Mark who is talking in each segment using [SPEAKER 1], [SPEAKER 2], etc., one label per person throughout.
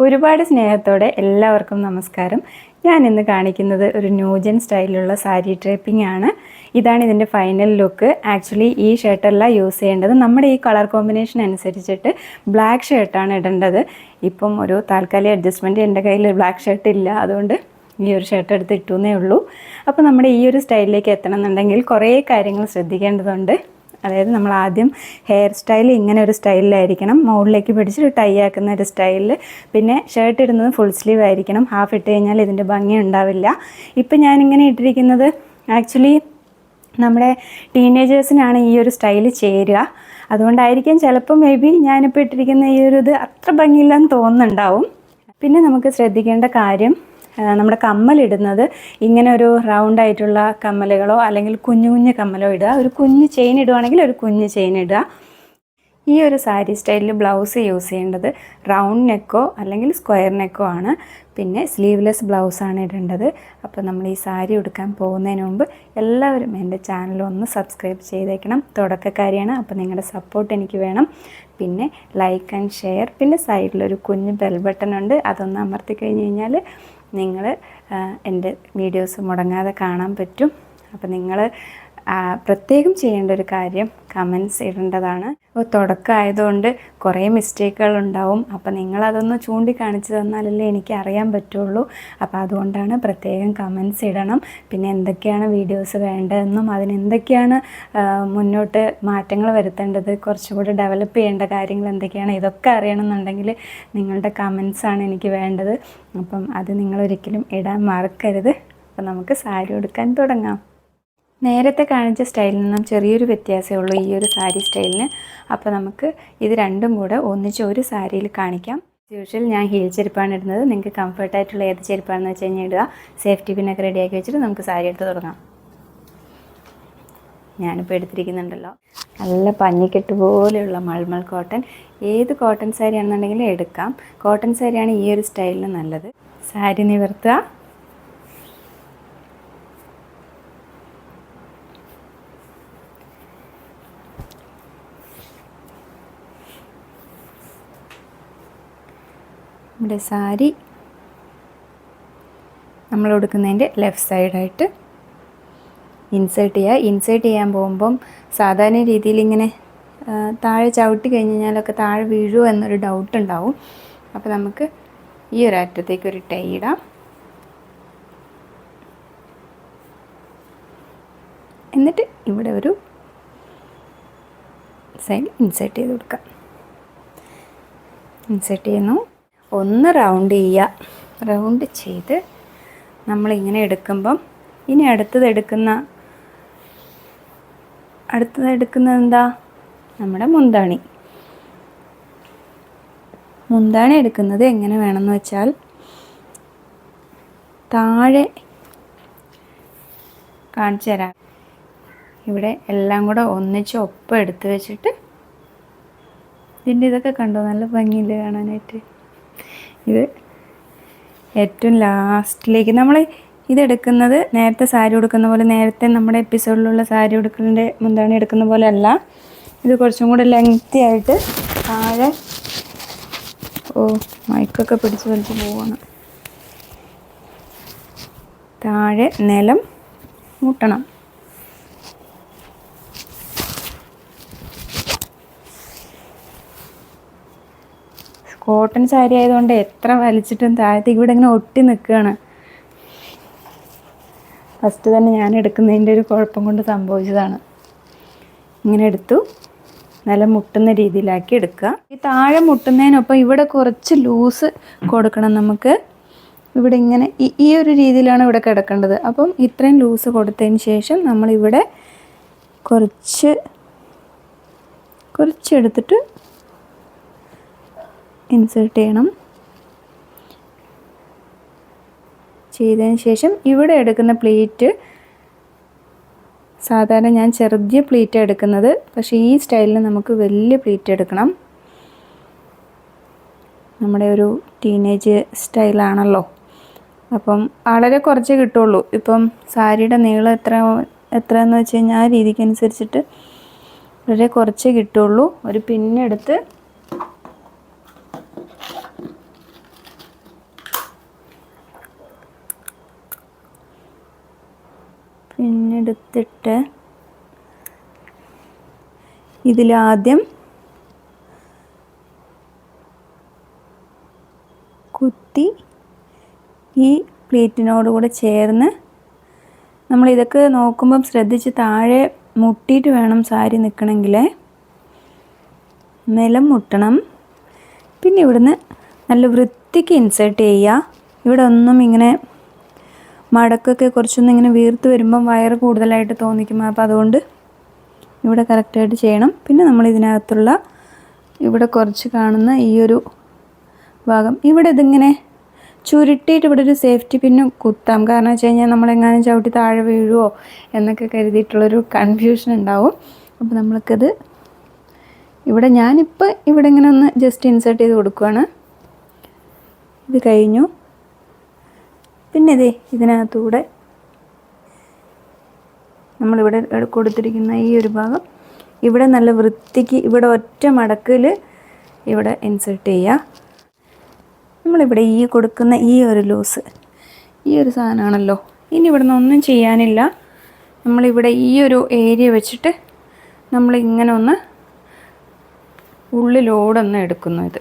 [SPEAKER 1] ഒരുപാട് സ്നേഹത്തോടെ എല്ലാവർക്കും നമസ്കാരം. ഞാൻ ഇന്ന് കാണിക്കുന്നത് ഒരു ന്യൂജൻ സ്റ്റൈലിലുള്ള സാരി ഡ്രേപ്പിംഗ് ആണ്. ഇതാണ് ഇതിൻ്റെ ഫൈനൽ ലുക്ക്. ആക്ച്വലി ഈ ഷർട്ടല്ല യൂസ് ചെയ്യേണ്ടത്. നമ്മുടെ ഈ കളർ കോമ്പിനേഷൻ അനുസരിച്ചിട്ട് ബ്ലാക്ക് ഷർട്ടാണ് ഇടേണ്ടത്. ഇപ്പം ഒരു താൽക്കാലിക അഡ്ജസ്റ്റ്മെൻറ്റ്, എൻ്റെ കയ്യിൽ ബ്ലാക്ക് ഷർട്ട് ഇല്ല, അതുകൊണ്ട് ഈ ഒരു ഷർട്ട് എടുത്ത് ഇട്ടുന്നേ ഉള്ളൂ. അപ്പോൾ നമ്മുടെ ഈ ഒരു സ്റ്റൈലിലേക്ക് എത്തണം എന്നുണ്ടെങ്കിൽ കുറേ കാര്യങ്ങൾ ശ്രദ്ധിക്കേണ്ടതുണ്ട്. അതായത് നമ്മൾ ആദ്യം ഹെയർ സ്റ്റൈൽ ഇങ്ങനെ ഒരു സ്റ്റൈലിലായിരിക്കണം, മുകളിലേക്ക് പിടിച്ചിട്ട് ടൈ ആക്കുന്ന ഒരു സ്റ്റൈലിൽ. പിന്നെ ഷർട്ട് ഇടുന്നത് ഫുൾ സ്ലീവ് ആയിരിക്കണം. ഹാഫ് ഇട്ട് കഴിഞ്ഞാൽ ഇതിൻ്റെ ഭംഗി ഉണ്ടാവില്ല. ഇപ്പം ഞാനിങ്ങനെ ഇട്ടിരിക്കുന്നത് ആക്ച്വലി നമ്മുടെ ടീനേജേഴ്സിനാണ് ഈ ഒരു സ്റ്റൈൽ ചേരുക. അതുകൊണ്ടായിരിക്കും ചിലപ്പോൾ മേ ബി ഞാനിപ്പോൾ ഇട്ടിരിക്കുന്ന ഈ ഒരു ഇത് അത്ര ഭംഗിയില്ലെന്ന് തോന്നുന്നുണ്ടാവും. പിന്നെ നമുക്ക് ശ്രദ്ധിക്കേണ്ട കാര്യം, നമ്മുടെ കമ്മലിടുന്നത് ഇങ്ങനെ ഒരു റൗണ്ട് ആയിട്ടുള്ള കമ്മലുകളോ അല്ലെങ്കിൽ കുഞ്ഞു കുഞ്ഞു കമ്മലോ ഇടുക. ഒരു കുഞ്ഞ് ചെയിൻ ഇടുവാണെങ്കിൽ ഒരു കുഞ്ഞ് ചെയിൻ ഇടുക. ഈ ഒരു സാരി സ്റ്റൈലിൽ ബ്ലൗസ് യൂസ് ചെയ്യേണ്ടത് റൗണ്ട് നെക്കോ അല്ലെങ്കിൽ സ്ക്വയർ നെക്കോ ആണ്. പിന്നെ സ്ലീവ്ലെസ് ബ്ലൗസാണ് ഇടേണ്ടത്. അപ്പോൾ നമ്മൾ ഈ സാരി ഉടുക്കാൻ പോകുന്നതിന് മുമ്പ് എല്ലാവരും എൻ്റെ ചാനൽ ഒന്ന് സബ്സ്ക്രൈബ് ചെയ്തേക്കണം. തുടക്കക്കാരിയാണ്, അപ്പോൾ നിങ്ങളുടെ സപ്പോർട്ട് എനിക്ക് വേണം. പിന്നെ ലൈക്ക് ആൻഡ് ഷെയർ. പിന്നെ സൈഡിലൊരു കുഞ്ഞ് ബെൽ ബട്ടൺ ഉണ്ട്, അതൊന്ന് അമർത്തി കഴിഞ്ഞ് കഴിഞ്ഞാൽ നിങ്ങൾ എൻ്റെ വീഡിയോസ് മുടങ്ങാതെ കാണാൻ പറ്റും. അപ്പോൾ നിങ്ങൾ പ്രത്യേകം ചെയ്യേണ്ട ഒരു കാര്യം കമൻസ് ഇടേണ്ടതാണ്. അപ്പോൾ തുടക്കമായതുകൊണ്ട് കുറേ മിസ്റ്റേക്കുകൾ ഉണ്ടാവും. അപ്പോൾ നിങ്ങളതൊന്ന് ചൂണ്ടിക്കാണിച്ച് തന്നാലല്ലേ എനിക്ക് അറിയാൻ പറ്റുള്ളൂ. അപ്പോൾ അതുകൊണ്ടാണ് പ്രത്യേകം കമൻസ് ഇടണം. പിന്നെ എന്തൊക്കെയാണ് വീഡിയോസ് വേണ്ടതെന്നും അതിനെന്തൊക്കെയാണ് മുന്നോട്ട് മാറ്റങ്ങൾ വരുത്തേണ്ടത്, കുറച്ചുകൂടി ഡെവലപ്പ് ചെയ്യേണ്ട കാര്യങ്ങൾ എന്തൊക്കെയാണ്, ഇതൊക്കെ അറിയണമെന്നുണ്ടെങ്കിൽ നിങ്ങളുടെ കമൻസാണ് എനിക്ക് വേണ്ടത്. അപ്പം അത് നിങ്ങളൊരിക്കലും ഇടാൻ മറക്കരുത്. അപ്പോൾ നമുക്ക് സാരി ഉടുക്കാൻ തുടങ്ങാം. നേരത്തെ കാണിച്ച സ്റ്റൈലിൽ നിന്നും ചെറിയൊരു വ്യത്യാസമേ ഉള്ളൂ ഈ ഒരു സാരി സ്റ്റൈലിന്. അപ്പോൾ നമുക്ക് ഇത് രണ്ടും കൂടെ ഒന്നിച്ച് ഒരു സാരിയിൽ കാണിക്കാം. യൂഷ്വൽ ഞാൻ ഹീൽ ചെരുപ്പാണ് ഇടുന്നത്. നിങ്ങൾക്ക് കംഫർട്ടായിട്ടുള്ള ഏത് ചെരുപ്പാണെന്ന് വെച്ച് കഴിഞ്ഞാൽ ഇടുക. സേഫ്റ്റി പിന്നൊക്കെ റെഡിയാക്കി വെച്ചിട്ട് നമുക്ക് സാരി എടുത്ത് തുടങ്ങാം. ഞാനിപ്പോൾ എടുത്തിരിക്കുന്നുണ്ടല്ലോ നല്ല പഞ്ഞിക്കെട്ട് പോലെയുള്ള മൾമൾ കോട്ടൺ. ഏത് കോട്ടൺ സാരി ആണെന്നുണ്ടെങ്കിലും എടുക്കാം. കോട്ടൺ സാരിയാണ് ഈ ഒരു സ്റ്റൈലിന് നല്ലത്. സാരി നിവർത്തുക. നമ്മുടെ സാരി നമ്മൾ ഉടുക്കുന്നതിൻ്റെ ലെഫ്റ്റ് സൈഡായിട്ട് ഇൻസേർട്ട് ചെയ്യുക. ഇൻസേർട്ട് ചെയ്യാൻ പോകുമ്പം സാധാരണ രീതിയിൽ ഇങ്ങനെ താഴെ ചവിട്ടി കഴിഞ്ഞ് കഴിഞ്ഞാലൊക്കെ താഴെ വീഴുമോ എന്നൊരു ഡൗട്ട് ഉണ്ടാവും. അപ്പോൾ നമുക്ക് ഈ ഒരു അറ്റത്തേക്ക് ഒരു ടൈ ഇടാം. എന്നിട്ട് ഇവിടെ ഒരു സൈഡ് ഇൻസേർട്ട് ചെയ്ത് കൊടുക്കാം. ഇൻസേർട്ട് ചെയ്യുന്നു. ഒന്ന് റൗണ്ട് ചെയ്യുക. റൗണ്ട് ചെയ്ത് നമ്മളിങ്ങനെ എടുക്കുമ്പം ഇനി അടുത്തത് എടുക്കുന്നത് എന്താ, നമ്മുടെ മുന്താണി. മുന്താണി എടുക്കുന്നത് എങ്ങനെ വേണമെന്ന് വെച്ചാൽ താഴെ കാണിച്ചു തരാം. ഇവിടെ എല്ലാം കൂടെ ഒന്നിച്ച് ഒപ്പം എടുത്ത് വെച്ചിട്ട് ഇതിൻ്റെ ഇതൊക്കെ കണ്ടോ, നല്ല ഭംഗിയില്ല കാണാനായിട്ട്. ഇത് ഏറ്റവും ലാസ്റ്റിലേക്ക് നമ്മൾ ഇതെടുക്കുന്നത് നേരത്തെ സാരി ഉടുക്കുന്ന പോലെ, നേരത്തെ നമ്മുടെ എപ്പിസോഡിലുള്ള സാരി ഉടുക്കലിൻ്റെ മുന്താണി എടുക്കുന്ന പോലെ അല്ല. ഇത് കുറച്ചും കൂടെ ലെങ്തി ആയിട്ട് താഴെ, മൈക്കൊക്കെ പിടിച്ച് വലിച്ച് പോവാണ്, താഴെ നിലം മുട്ടണം. കോട്ടൺ സാരി ആയതുകൊണ്ട് എത്ര വലിച്ചിട്ടും താഴത്തേക്ക് ഇവിടെ ഇങ്ങനെ ഒട്ടി നിൽക്കുകയാണ്. ഫസ്റ്റ് തന്നെ ഞാൻ എടുക്കുന്നതിൻ്റെ ഒരു കുഴപ്പം കൊണ്ട് സംഭവിച്ചതാണ്. ഇങ്ങനെ എടുത്തു നല്ല മുട്ടുന്ന രീതിയിലാക്കി എടുക്കുക. ഈ താഴെ മുട്ടുന്നതിനൊപ്പം ഇവിടെ കുറച്ച് ലൂസ് കൊടുക്കണം നമുക്ക്. ഇവിടെ ഇങ്ങനെ ഈ ഒരു രീതിയിലാണ് ഇവിടെ കിടക്കേണ്ടത്. അപ്പം ഇത്രയും ലൂസ് കൊടുത്തതിന് ശേഷം നമ്മളിവിടെ കുറച്ചെടുത്തിട്ട് ഇൻസേർട്ട് ചെയ്യണം. ചെയ്തതിന് ശേഷം ഇവിടെ എടുക്കുന്ന പ്ലീറ്റ്, സാധാരണ ഞാൻ ചെറിയ പ്ലീറ്റ് എടുക്കുന്നത്, പക്ഷേ ഈ സ്റ്റൈലിന് നമുക്ക് വലിയ പ്ലീറ്റ് എടുക്കണം. നമ്മുടെ ഒരു ടീനേജ് സ്റ്റൈലാണല്ലോ, അപ്പം വളരെ കുറച്ചേ കിട്ടുള്ളൂ. ഇപ്പം സാരിയുടെ നീളം എത്രയെന്ന് വെച്ച് കഴിഞ്ഞാൽ ആ രീതിക്ക് അനുസരിച്ചിട്ട് വളരെ കുറച്ചേ കിട്ടുള്ളൂ. ഒരു പിന്നെടുത്ത് എടുത്തിട്ട് ഇതിലാദ്യം കുത്തി ഈ പ്ലേറ്റിനോട് കൂടെ ചേർന്ന് നമ്മളിതൊക്കെ നോക്കുമ്പം ശ്രദ്ധിച്ച് താഴെ മുട്ടിയിട്ട് വേണം സാരി നിൽക്കണമെങ്കിൽ, നിലം മുട്ടണം. പിന്നെ ഇവിടുന്ന് നല്ല വൃത്തിക്ക് ഇൻസേർട്ട് ചെയ്യുക. ഇവിടെ ഒന്നും ഇങ്ങനെ മടക്കൊക്കെ കുറച്ചൊന്നും ഇങ്ങനെ വീർത്ത് വരുമ്പം വയറ് കൂടുതലായിട്ട് തോന്നിക്കും. അപ്പോൾ അതുകൊണ്ട് ഇവിടെ കറക്റ്റായിട്ട് ചെയ്യണം. പിന്നെ നമ്മൾ ഇതിനകത്തുള്ള ഇവിടെ കുറച്ച് കാണുന്ന ഈ ഒരു ഭാഗം ഇവിടെ ഇതിങ്ങനെ ചുരുട്ടിയിട്ട് ഇവിടെ ഒരു സേഫ്റ്റി പിന്നും കുത്താം. കാരണം വെച്ച് കഴിഞ്ഞാൽ നമ്മളെങ്ങാനും ചവിട്ടി താഴെ വീഴുമോ എന്നൊക്കെ കരുതിയിട്ടുള്ളൊരു കൺഫ്യൂഷൻ ഉണ്ടാവും. അപ്പോൾ നമ്മൾക്കത് ഞാനിപ്പോൾ ഇവിടെ ഇങ്ങനെ ഒന്ന് ജസ്റ്റ് ഇൻസേർട്ട് ചെയ്ത് കൊടുക്കുകയാണ്. ഇത് കഴിഞ്ഞു. പിന്നെ ഇതിനകത്തൂടെ നമ്മളിവിടെ കൊടുത്തിരിക്കുന്ന ഈ ഒരു ഭാഗം ഇവിടെ നല്ല വൃത്തിക്ക് ഇവിടെ ഒറ്റ മടക്കിൽ ഇവിടെ ഇൻസേർട്ട് ചെയ്യുക. നമ്മളിവിടെ ഈ കൊടുക്കുന്ന ഈ ഒരു ലൂസ് ഈ ഒരു സാധനമാണല്ലോ. ഇനി ഇവിടെ നിന്ന് ഒന്നും ചെയ്യാനില്ല. നമ്മളിവിടെ ഈ ഒരു ഏരിയ വെച്ചിട്ട് നമ്മളിങ്ങനെ ഒന്ന് ഉള്ളിലോടൊന്ന് എടുക്കുന്നു. ഇത്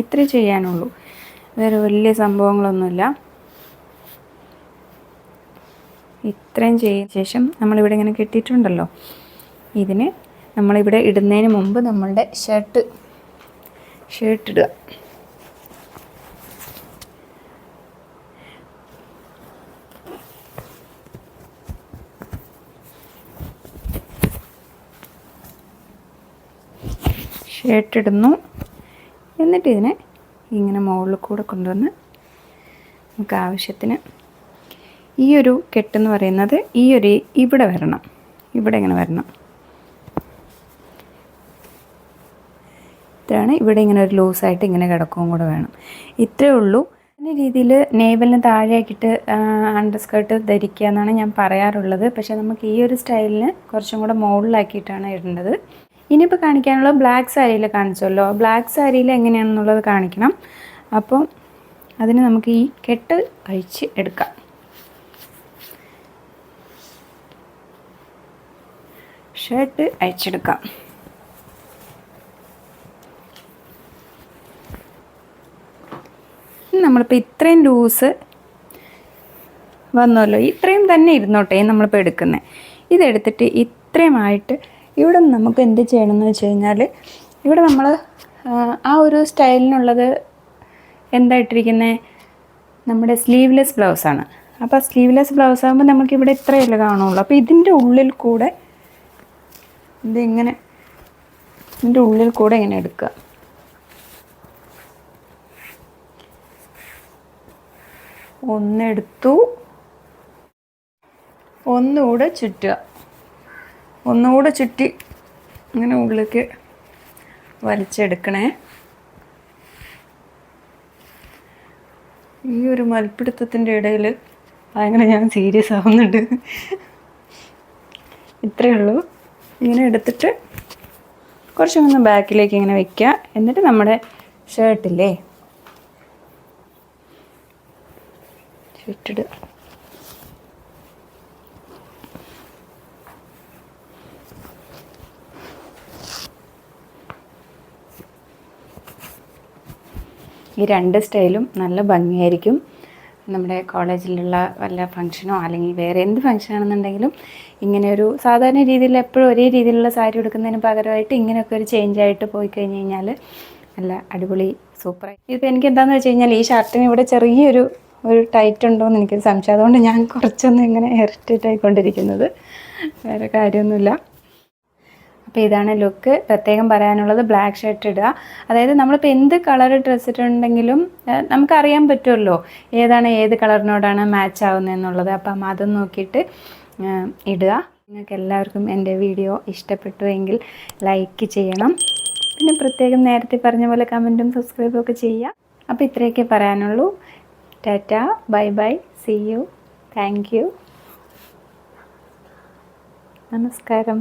[SPEAKER 1] ഇത്രേ ചെയ്യാനുള്ളൂ, വേറെ വലിയ സംഭവങ്ങളൊന്നുമില്ല. ഇത്രയും ചെയ്ത ശേഷം നമ്മളിവിടെ ഇങ്ങനെ കെട്ടിയിട്ടുണ്ടല്ലോ, ഇതിന് നമ്മളിവിടെ ഇടുന്നതിന് മുമ്പ് നമ്മളുടെ ഷർട്ട് ഇടുക. ഷർട്ടിടുന്നു. എന്നിട്ട് ഇതിനെ ഇങ്ങനെ മുകളിൽ കൂടെ കൊണ്ടുവന്ന് നമുക്ക് ആവശ്യത്തിന് ഈ ഒരു കെട്ടെന്ന് പറയുന്നത് ഈ ഒരു ഇവിടെ വരണം, ഇവിടെ ഇങ്ങനെ വരണം. ഇത്രയാണ്. ഇവിടെ ഇങ്ങനെ ഒരു ലൂസായിട്ട് ഇങ്ങനെ കിടക്കുകയും കൂടെ വേണം. ഇത്രയേ ഉള്ളൂ. ഈ രീതിയിൽ നേവലിന് താഴെയാക്കിയിട്ട് അണ്ടർ സ്കേർട്ട് ധരിക്കുക എന്നാണ് ഞാൻ പറയാറുള്ളത്. പക്ഷേ നമുക്ക് ഈ ഒരു സ്റ്റൈലിന് കുറച്ചും കൂടെ മുകളിലാക്കിയിട്ടാണ് ഇടേണ്ടത്. ഇനിയിപ്പോൾ കാണിക്കാനുള്ള ബ്ലാക്ക് സാരിയിൽ കാണിച്ചല്ലോ, ബ്ലാക്ക് സാരിയിൽ എങ്ങനെയാണെന്നുള്ളത് കാണിക്കണം. അപ്പോൾ അതിന് നമുക്ക് ഈ കെട്ട് അഴിച്ച് എടുക്കാം. ഷർട്ട് അഴിച്ചെടുക്കാം. നമ്മളിപ്പോൾ ഇത്രയും ലൂസ് വന്നല്ലോ, ഇത്രയും തന്നെ ഇരുന്നോട്ടെ നമ്മളിപ്പോൾ എടുക്കുന്നത്. ഇതെടുത്തിട്ട് ഇത്രയുമായിട്ട് ഇവിടെ നമുക്ക് എന്ത് ചെയ്യണമെന്ന് വെച്ച് കഴിഞ്ഞാൽ, ഇവിടെ നമ്മൾ ആ ഒരു സ്റ്റൈലിനുള്ളത് എന്തായിട്ടിരിക്കുന്നത്, നമ്മുടെ സ്ലീവ്ലെസ് ബ്ലൗസാണ്. അപ്പോൾ സ്ലീവ്ലെസ് ബ്ലൗസ് ആകുമ്പോൾ നമുക്കിവിടെ ഇത്രയല്ലേ കാണുള്ളൂ. അപ്പോൾ ഇതിൻ്റെ ഉള്ളിൽ കൂടെ ഇതിങ്ങനെ ഇതിൻ്റെ ഉള്ളിൽ കൂടെ ഇങ്ങനെ എടുക്കുക. ഒന്നെടുത്തു, ഒന്നുകൂടെ ചുറ്റുക. ഒന്നുകൂടെ ചുറ്റി ഇങ്ങനെ ഉള്ളിലേക്ക് വലിച്ചെടുക്കണേ. ഈ ഒരു മൽപ്പിടുത്തത്തിൻ്റെ ഇടയിൽ ഭയങ്കര ഞാൻ സീരിയസ് ആവുന്നുണ്ട്. ഇത്രയേ ഉള്ളൂ. ഇങ്ങനെ എടുത്തിട്ട് കുറച്ചൊന്ന് ബാക്കിലേക്ക് ഇങ്ങനെ വയ്ക്കുക. എന്നിട്ട് നമ്മുടെ ഷർട്ടില്ലേ ചുറ്റിടുക. ഈ രണ്ട് സ്റ്റൈലും നല്ല ഭംഗിയായിരിക്കും. നമ്മുടെ കോളേജിലുള്ള വല്ല ഫംഗ്ഷനോ അല്ലെങ്കിൽ വേറെ എന്ത് ഫംഗ്ഷനാണെന്നുണ്ടെങ്കിലും ഇങ്ങനെ ഒരു സാധാരണ രീതിയിൽ എപ്പോഴും ഒരേ രീതിയിലുള്ള സാരി ഉടുക്കുന്നതിന് പകരമായിട്ട് ഇങ്ങനെയൊക്കെ ഒരു ചേഞ്ച് ആയിട്ട് പോയി കഴിഞ്ഞ് കഴിഞ്ഞാൽ നല്ല അടിപൊളി സൂപ്പറായി. ഇതിപ്പോൾ എനിക്ക് എന്താണെന്ന് വെച്ച് കഴിഞ്ഞാൽ ഈ ഷർട്ടിന് ഇവിടെ ചെറിയൊരു ടൈറ്റ് ഉണ്ടോ എന്ന് എനിക്കൊരു സംശയം. അതുകൊണ്ട് ഞാൻ കുറച്ചൊന്നും ഇങ്ങനെ ഇറിറ്റേറ്റ് ആയിക്കൊണ്ടിരിക്കുന്നത്, വേറെ കാര്യമൊന്നുമില്ല. അപ്പോൾ ഇതാണ് ലുക്ക്. പ്രത്യേകം പറയാനുള്ളത് ബ്ലാക്ക് ഷർട്ട് ഇടുക. അതായത് നമ്മളിപ്പോൾ എന്ത് കളർ ഡ്രസ്സ് ഇട്ടിട്ടുണ്ടെങ്കിലും നമുക്കറിയാൻ പറ്റുമല്ലോ ഏതാണ് ഏത് കളറിനോടാണ് മാച്ച് ആവുന്നതെന്നുള്ളത്. അപ്പം അതും നോക്കിയിട്ട് ഇടുക. നിങ്ങൾക്ക് എല്ലാവർക്കും എൻ്റെ വീഡിയോ ഇഷ്ടപ്പെട്ടു എങ്കിൽ ലൈക്ക് ചെയ്യണം. പിന്നെ പ്രത്യേകം നേരത്തെ പറഞ്ഞ പോലെ കമൻറ്റും സബ്സ്ക്രൈബും ഒക്കെ ചെയ്യുക. അപ്പോൾ ഇത്രയൊക്കെ പറയാനുള്ളൂ. ടാറ്റ, bye bye, see you, thank you, നമസ്കാരം.